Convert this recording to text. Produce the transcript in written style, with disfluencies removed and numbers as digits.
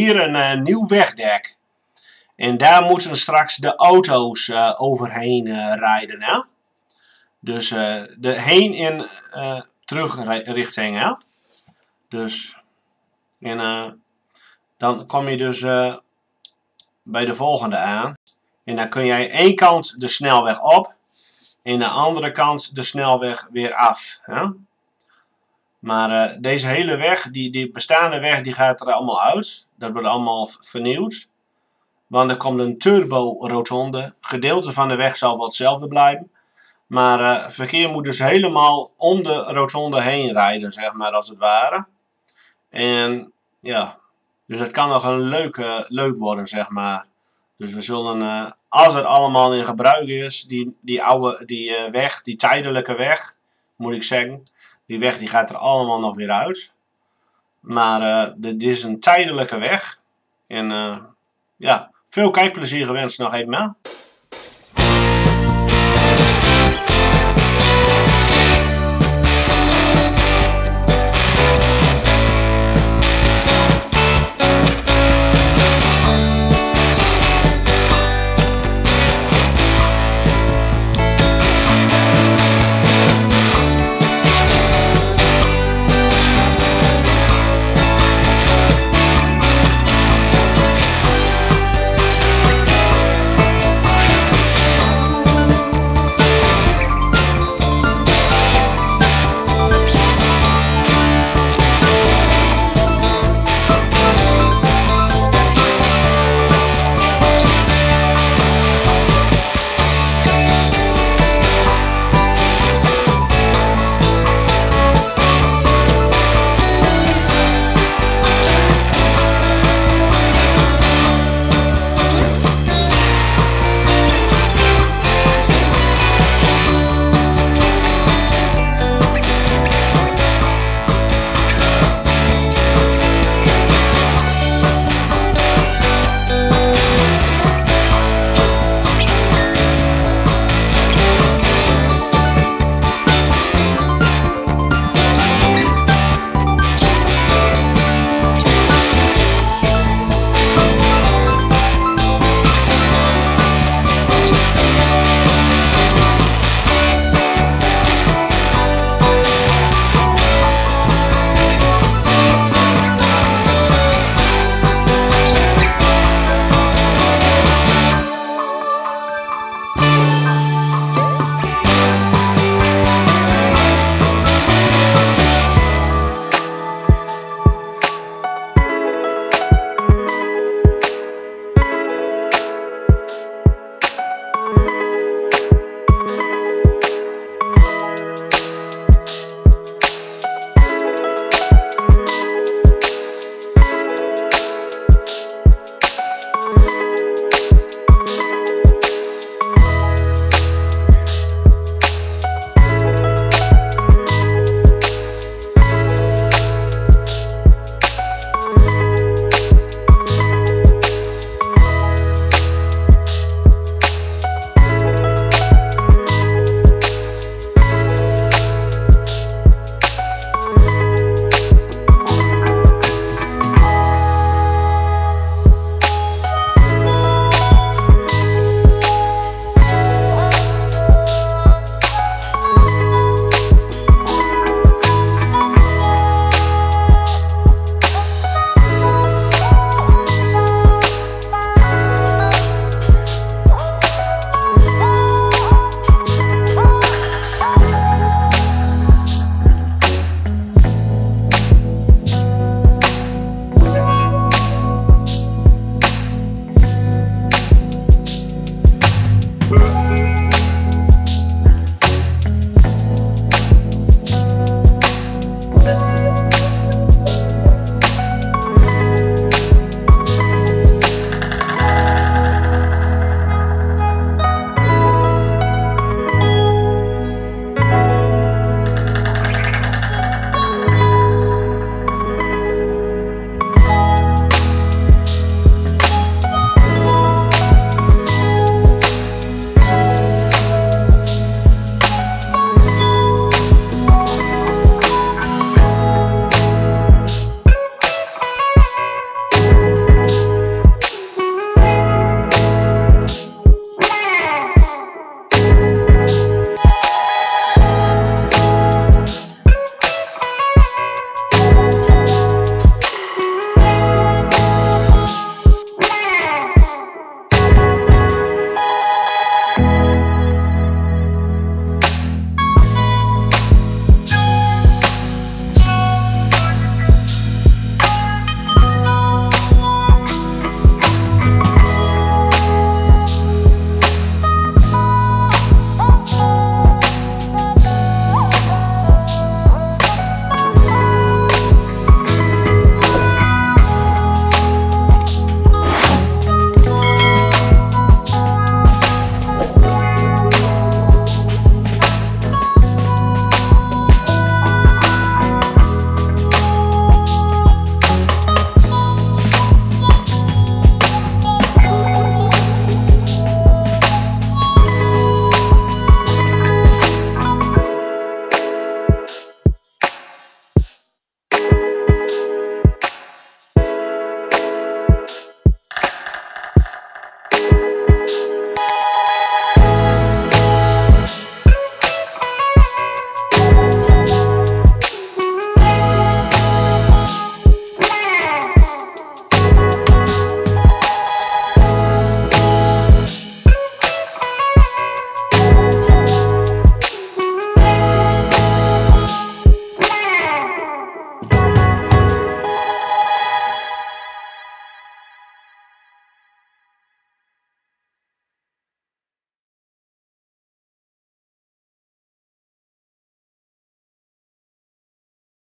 hier een nieuw wegdek. En daar moeten straks de auto's overheen rijden. Hè? Dus de heen- en terugrichting. Hè? Dus, en dan kom je dus bij de volgende aan. En dan kun jij één kant de snelweg op. En de andere kant de snelweg weer af. Hè? Maar deze hele weg, die bestaande weg, die gaat er allemaal uit. Dat wordt allemaal vernieuwd. Want er komt een turbo-rotonde. Gedeelte van de weg zal wel hetzelfde blijven. Maar verkeer moet dus helemaal om de rotonde heen rijden, zeg maar, als het ware. En ja, dus het kan nog een leuk worden, zeg maar. Dus we zullen, als het allemaal in gebruik is, die weg, die tijdelijke weg, moet ik zeggen. Die weg die gaat er allemaal nog weer uit. Maar dit is een tijdelijke weg. En ja, veel kijkplezier gewenst nog even.